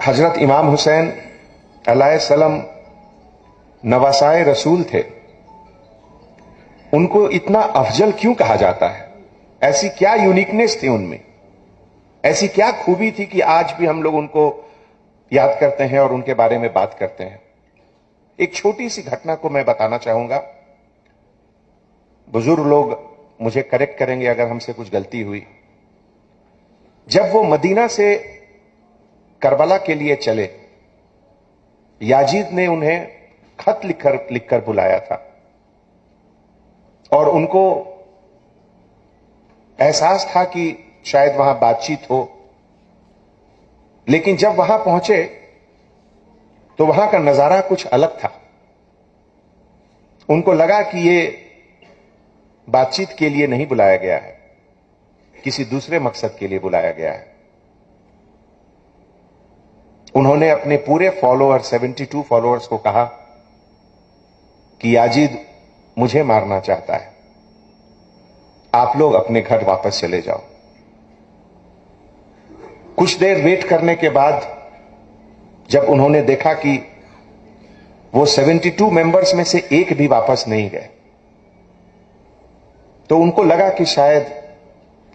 हजरत इमाम हुसैन अलैहिस्सलाम नवासाए रसूल थे। उनको इतना अफजल क्यों कहा जाता है? ऐसी क्या यूनिकनेस थी उनमें, ऐसी क्या खूबी थी कि आज भी हम लोग उनको याद करते हैं और उनके बारे में बात करते हैं। एक छोटी सी घटना को मैं बताना चाहूंगा। बुजुर्ग लोग मुझे करेक्ट करेंगे अगर हमसे कुछ गलती हुई। जब वो मदीना से करबला के लिए चले, याजीद ने उन्हें खत लिखकर बुलाया था और उनको एहसास था कि शायद वहां बातचीत हो। लेकिन जब वहां पहुंचे तो वहां का नजारा कुछ अलग था। उनको लगा कि ये बातचीत के लिए नहीं बुलाया गया है, किसी दूसरे मकसद के लिए बुलाया गया है। उन्होंने अपने पूरे फॉलोअर 72 फॉलोअर्स को कहा कि याजीद मुझे मारना चाहता है, आप लोग अपने घर वापस चले जाओ। कुछ देर वेट करने के बाद जब उन्होंने देखा कि वो 72 मेंबर्स में से एक भी वापस नहीं गए, तो उनको लगा कि शायद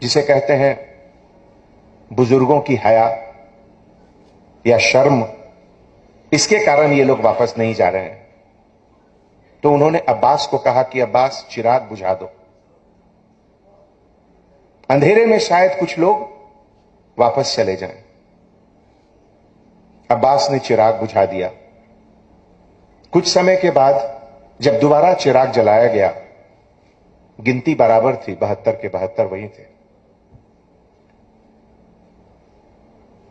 जिसे कहते हैं बुजुर्गों की हया या शर्म, इसके कारण ये लोग वापस नहीं जा रहे हैं। तो उन्होंने अब्बास को कहा कि अब्बास चिराग बुझा दो, अंधेरे में शायद कुछ लोग वापस चले जाएं। अब्बास ने चिराग बुझा दिया। कुछ समय के बाद जब दोबारा चिराग जलाया गया, गिनती बराबर थी, 72 के 72 वही थे।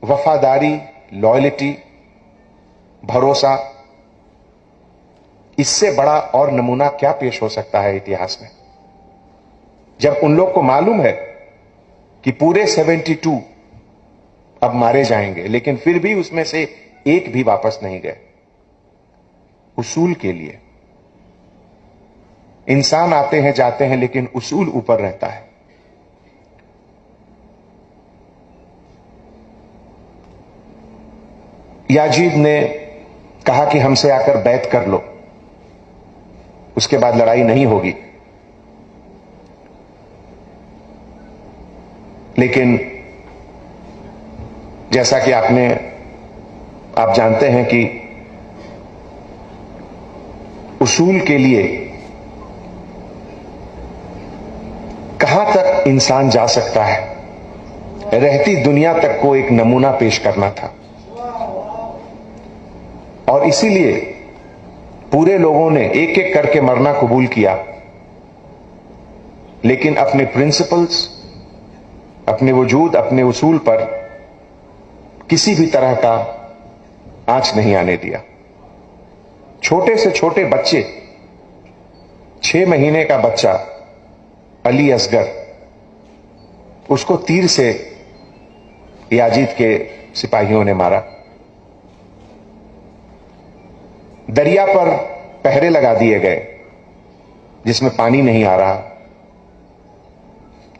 वफादारी, लॉयल्टी, भरोसा, इससे बड़ा और नमूना क्या पेश हो सकता है इतिहास में? जब उन लोग को मालूम है कि पूरे 72 अब मारे जाएंगे, लेकिन फिर भी उसमें से एक भी वापस नहीं गए। उसूल के लिए इंसान आते हैं जाते हैं, लेकिन उसूल ऊपर रहता है। याजीद ने कहा कि हमसे आकर बैत कर लो, उसके बाद लड़ाई नहीं होगी। लेकिन जैसा कि आप जानते हैं कि उसूल के लिए कहां तक इंसान जा सकता है, रहती दुनिया तक को एक नमूना पेश करना था। और इसीलिए पूरे लोगों ने एक एक करके मरना कबूल किया, लेकिन अपने प्रिंसिपल्स, अपने वजूद, अपने उसूल पर किसी भी तरह का आंच नहीं आने दिया। छोटे से छोटे बच्चे, 6 महीने का बच्चा अली असगर, उसको तीर से याजीद के सिपाहियों ने मारा। दरिया पर पहरे लगा दिए गए जिसमें पानी नहीं आ रहा,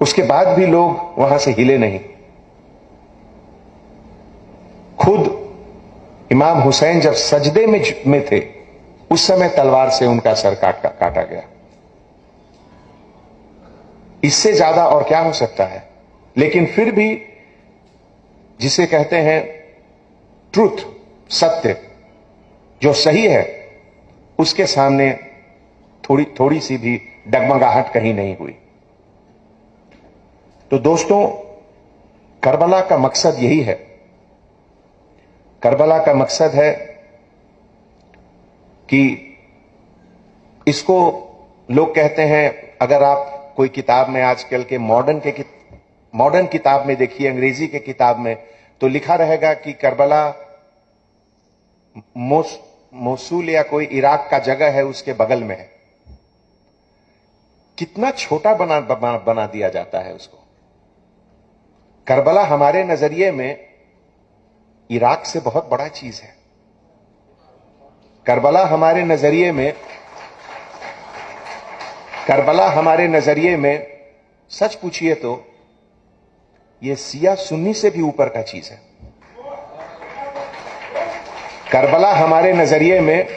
उसके बाद भी लोग वहां से हिले नहीं। खुद इमाम हुसैन जब सजदे में थे, उस समय तलवार से उनका सर काटा गया। इससे ज्यादा और क्या हो सकता है? लेकिन फिर भी जिसे कहते हैं ट्रुथ, सत्य, जो सही है, उसके सामने थोड़ी सी भी डगमगाहट कहीं नहीं हुई। तो दोस्तों, करबला का मकसद यही है। करबला का मकसद है कि इसको लोग कहते हैं, अगर आप कोई किताब में आजकल के मॉडर्न किताब में देखिए, अंग्रेजी के किताब में, तो लिखा रहेगा कि करबला मोसूल या कोई इराक का जगह है, उसके बगल में है। कितना छोटा बना दिया जाता है उसको। करबला हमारे नजरिए में इराक से बहुत बड़ा चीज है। करबला हमारे नजरिए में सच पूछिए तो यह सिया सुन्नी से भी ऊपर का चीज है। करबला हमारे नजरिए में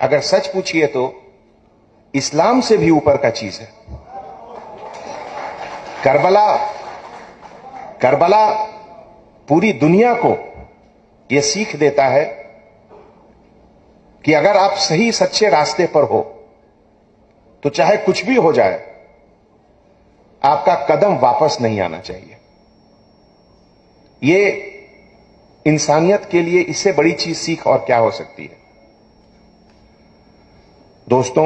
अगर सच पूछिए तो इस्लाम से भी ऊपर का चीज है। करबला पूरी दुनिया को यह सीख देता है कि अगर आप सही सच्चे रास्ते पर हो तो चाहे कुछ भी हो जाए, आपका कदम वापस नहीं आना चाहिए। यह इंसानियत के लिए इससे बड़ी चीज सीख और क्या हो सकती है। दोस्तों,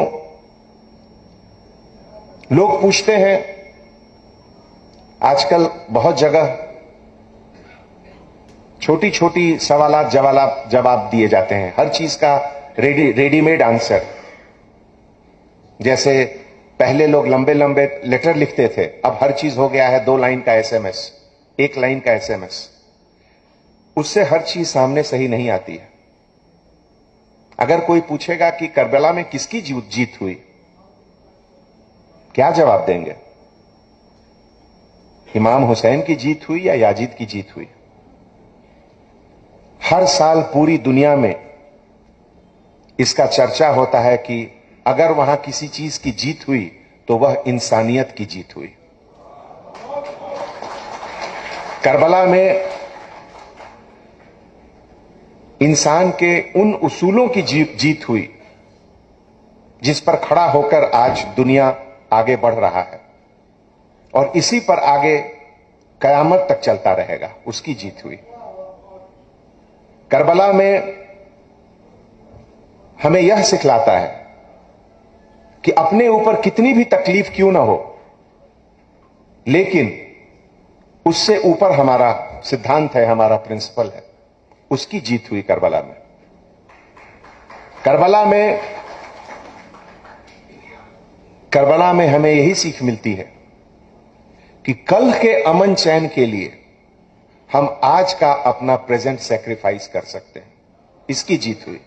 लोग पूछते हैं, आजकल बहुत जगह छोटी छोटी सवालात जवाब दिए जाते हैं, हर चीज का रेडीमेड आंसर। जैसे पहले लोग लंबे लंबे लेटर लिखते थे, अब हर चीज हो गया है 2 लाइन का एसएमएस, 1 लाइन का एसएमएस। उससे हर चीज सामने सही नहीं आती है। अगर कोई पूछेगा कि करबला में किसकी जीत हुई, क्या जवाब देंगे? इमाम हुसैन की जीत हुई या याजिद की जीत हुई? हर साल पूरी दुनिया में इसका चर्चा होता है कि अगर वहां किसी चीज की जीत हुई तो वह इंसानियत की जीत हुई। करबला में इंसान के उन उसूलों की जीत हुई जिस पर खड़ा होकर आज दुनिया आगे बढ़ रहा है और इसी पर आगे कयामत तक चलता रहेगा, उसकी जीत हुई। करबला में हमें यह सिखलाता है कि अपने ऊपर कितनी भी तकलीफ क्यों ना हो, लेकिन उससे ऊपर हमारा सिद्धांत है, हमारा प्रिंसिपल है, उसकी जीत हुई करबला में। करबला में हमें यही सीख मिलती है कि कल के अमन चैन के लिए हम आज का अपना प्रेजेंट सैक्रिफाइस कर सकते हैं, इसकी जीत हुई।